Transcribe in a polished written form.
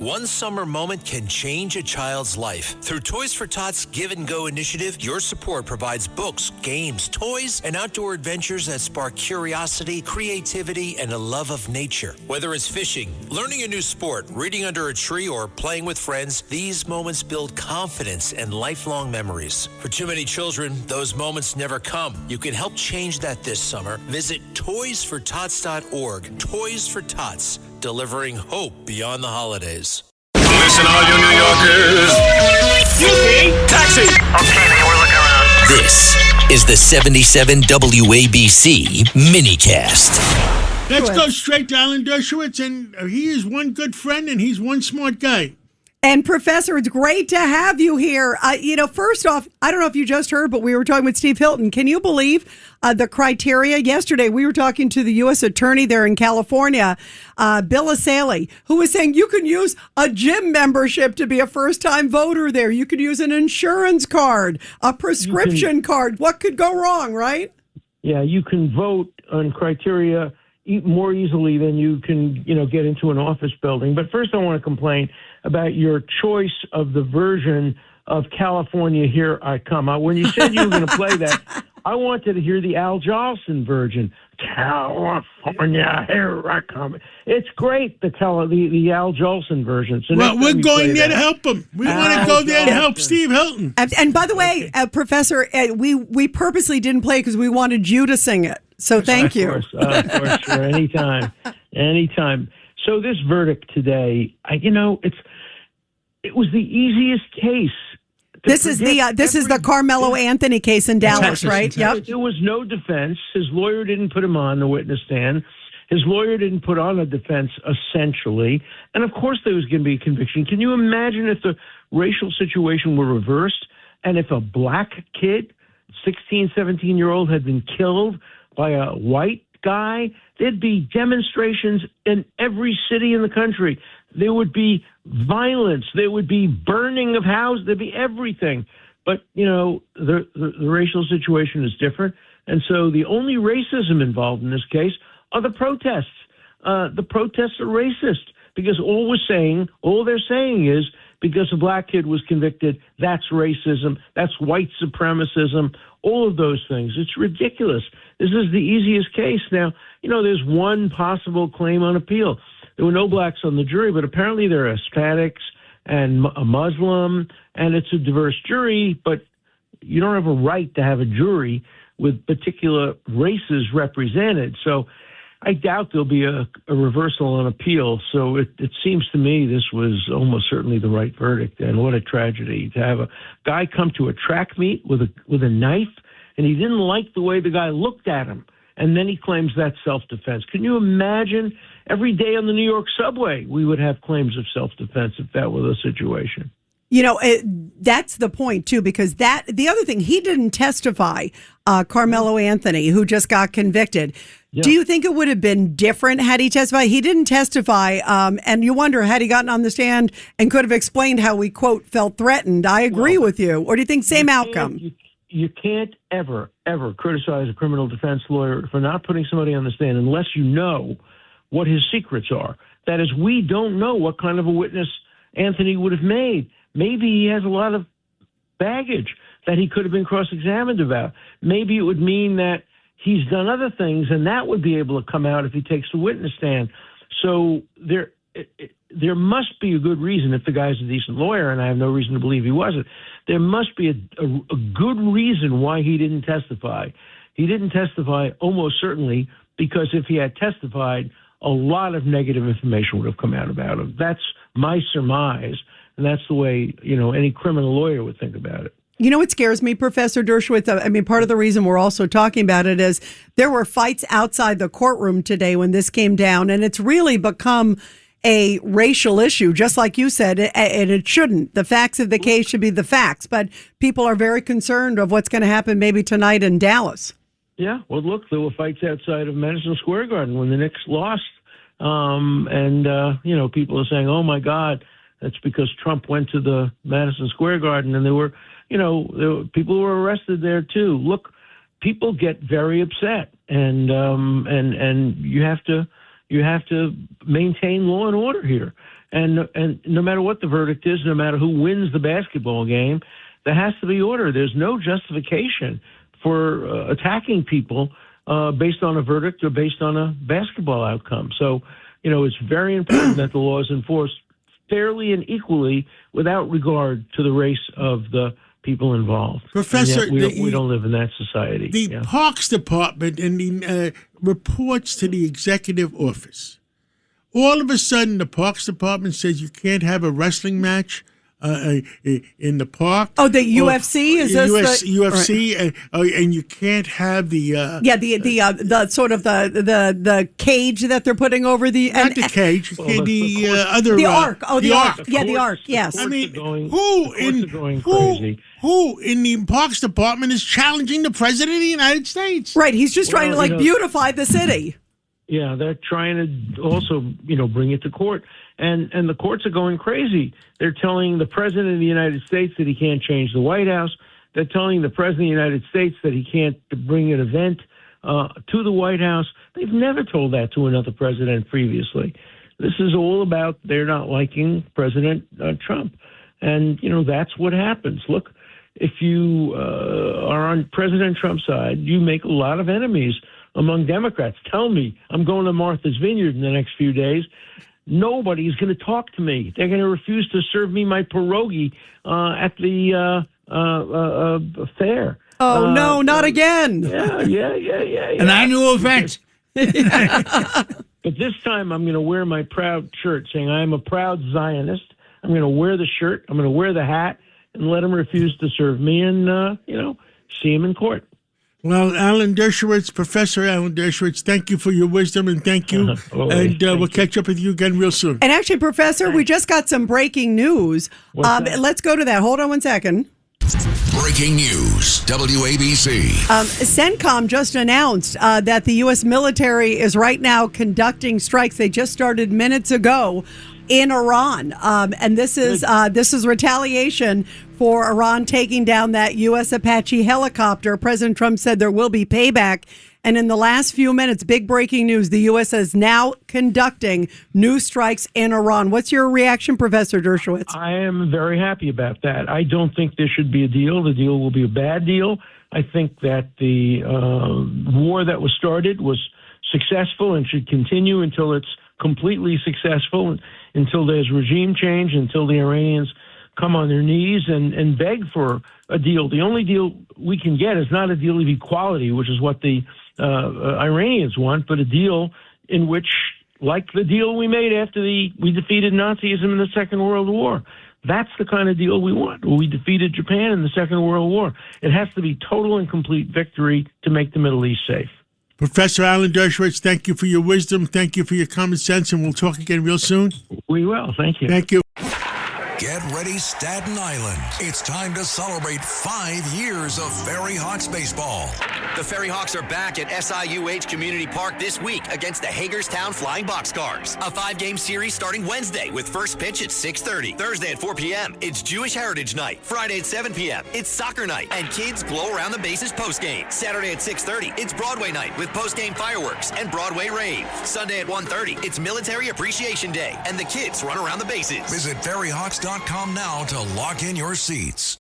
One summer moment can change a child's life. Through Toys for Tots Give and Go initiative, your support provides books, games, toys, and outdoor adventures that spark curiosity, creativity, and a love of nature. Whether it's fishing, learning a new sport, reading under a tree, or playing with friends, these moments build confidence and lifelong memories. For too many children, those moments never come. You can help change that this summer. Visit toysfortots.org. Toys for Tots, delivering hope beyond the holidays. Listen, all you New Yorkers. Taxi! Okay, man, we're looking around. This is the 77 WABC minicast. Let's go straight to Alan Dershowitz, and he is one good friend, and he's one smart guy. And Professor, it's great to have you here. First off, I don't know if you just heard, but we were talking with Steve Hilton. Can you believe the criteria? Yesterday, we were talking to the U.S. attorney there in California, Bill Asaley, who was saying you can use a gym membership to be a first-time voter there. You could use an insurance card, a prescription card. What could go wrong, right? Yeah, you can vote on criteria more easily than you can, get into an office building. But first, I want to complain about your choice of the version of California, Here I Come. When you said you were going to play that, I wanted to hear the Al Jolson version. California, here I come. It's great, the Al Jolson version. So well, we're going there to help him. We want to go there and help Steve Hilton. And by the way, Professor, we purposely didn't play because we wanted you to sing it. So thank you. Of course, sure. Anytime. So this verdict today, it was the easiest case. This is the Carmelo Anthony case in Dallas, right? Yep. There was no defense. His lawyer didn't put him on the witness stand. His lawyer didn't put on a defense, essentially. And of course there was going to be a conviction. Can you imagine if the racial situation were reversed and if a black kid, 16, 17-year-old, had been killed by a white guy? There'd be demonstrations in every city in the country. There would be violence. There would be burning of houses. There'd be everything. But, the racial situation is different. And so the only racism involved in this case are the protests. The protests are racist because all they're saying is because a black kid was convicted, that's racism, that's white supremacism, all of those things. It's ridiculous. This is the easiest case. Now, there's one possible claim on appeal. There were no blacks on the jury, but apparently there are Hispanics and a Muslim, and it's a diverse jury, but you don't have a right to have a jury with particular races represented. So I doubt there'll be a reversal on appeal. So it seems to me this was almost certainly the right verdict. And what a tragedy to have a guy come to a track meet with a knife, and he didn't like the way the guy looked at him. And then he claims that's self-defense. Can you imagine every day on the New York subway we would have claims of self-defense if that were the situation? That's the point, too, because the other thing, he didn't testify, Carmelo Anthony, who just got convicted. Yeah. Do you think it would have been different had he testified? He didn't testify, and you wonder, had he gotten on the stand and could have explained how he, quote, felt threatened? I agree with you. Or do you think same outcome? You can't ever criticize a criminal defense lawyer for not putting somebody on the stand unless you know what his secrets are. That is, we don't know what kind of a witness Anthony would have made. Maybe he has a lot of baggage that he could have been cross-examined about. Maybe it would mean that he's done other things, and that would be able to come out if he takes the witness stand. So there must be a good reason, if the guy's a decent lawyer, and I have no reason to believe he wasn't, there must be a good reason why he didn't testify. He didn't testify almost certainly because if he had testified, a lot of negative information would have come out about him. That's my surmise, and that's the way, any criminal lawyer would think about it. You know what scares me, Professor Dershowitz? I mean, part of the reason we're also talking about it is there were fights outside the courtroom today when this came down, and it's really become a racial issue, just like you said, and it shouldn't. The facts of the case should be the facts, but people are very concerned of what's going to happen maybe tonight in Dallas. Yeah, well, look, there were fights outside of Madison Square Garden when the Knicks lost, and people are saying, oh, my God, that's because Trump went to the Madison Square Garden, and there were people who were arrested there, too. Look, people get very upset, and you have to You have to maintain law and order here. And no matter what the verdict is, no matter who wins the basketball game, there has to be order. There's no justification for attacking people based on a verdict or based on a basketball outcome. So, it's very important that the law is enforced fairly and equally without regard to the race of the people involved. Professor, we don't live in that society. The Parks Department and the reports to the executive office. All of a sudden, the Parks Department says you can't have a wrestling match in the park. Oh, the UFC is this UFC, and you can't have the the sort of the cage that they're putting over the not the cage, the other the arc. Oh, the arc. Yeah, the arc. Yes. I mean, who in the Parks Department is challenging the President of the United States? Right. He's just trying to beautify the city. Yeah, they're trying to also, bring it to court. And the courts are going crazy. They're telling the President of the United States that he can't change the White House. They're telling the President of the United States that he can't bring an event to the White House. They've never told that to another president previously. This is all about they're not liking President Trump. And, that's what happens. Look, if you are on President Trump's side, you make a lot of enemies among Democrats. Tell me, I'm going to Martha's Vineyard in the next few days. Nobody's going to talk to me. They're going to refuse to serve me my pierogi at the fair. Oh, no, not again. Yeah. An annual event. But this time I'm going to wear my proud shirt saying I am a proud Zionist. I'm going to wear the shirt. I'm going to wear the hat and let them refuse to serve me and, see him in court. Well, Professor Alan Dershowitz, thank you for your wisdom and thank you. And we'll catch up with you again real soon. And actually, Professor, we just got some breaking news. Let's go to that. Hold on one second. Breaking news, WABC. CENTCOM just announced that the U.S. military is right now conducting strikes. They just started minutes ago in Iran. And this is retaliation for Iran taking down that U.S. Apache helicopter. President Trump said there will be payback. And in the last few minutes, big breaking news, the U.S. is now conducting new strikes in Iran. What's your reaction, Professor Dershowitz? I am very happy about that. I don't think there should be a deal. The deal will be a bad deal. I think that the war that was started was successful and should continue until it's completely successful, until there's regime change, until the Iranians come on their knees and beg for a deal. The only deal we can get is not a deal of equality, which is what the Iranians want, but a deal in which, like the deal we made after we defeated Nazism in the Second World War. That's the kind of deal we want. We defeated Japan in the Second World War. It has to be total and complete victory to make the Middle East safe. Professor Alan Dershowitz, thank you for your wisdom. Thank you for your common sense, and we'll talk again real soon. We will. Thank you. Thank you. Get ready, Staten Island. It's time to celebrate 5 years of Ferry Hawks baseball. The Ferry Hawks are back at SIUH Community Park this week against the Hagerstown Flying Boxcars. A 5-game series starting Wednesday with first pitch at 6:30. Thursday at 4 p.m., it's Jewish Heritage Night. Friday at 7 p.m., it's Soccer Night and kids glow around the bases postgame. Saturday at 6:30, it's Broadway Night with postgame fireworks and Broadway Rave. Sunday at 1:30, it's Military Appreciation Day and the kids run around the bases. Visit ferryhawks.com now to lock in your seats.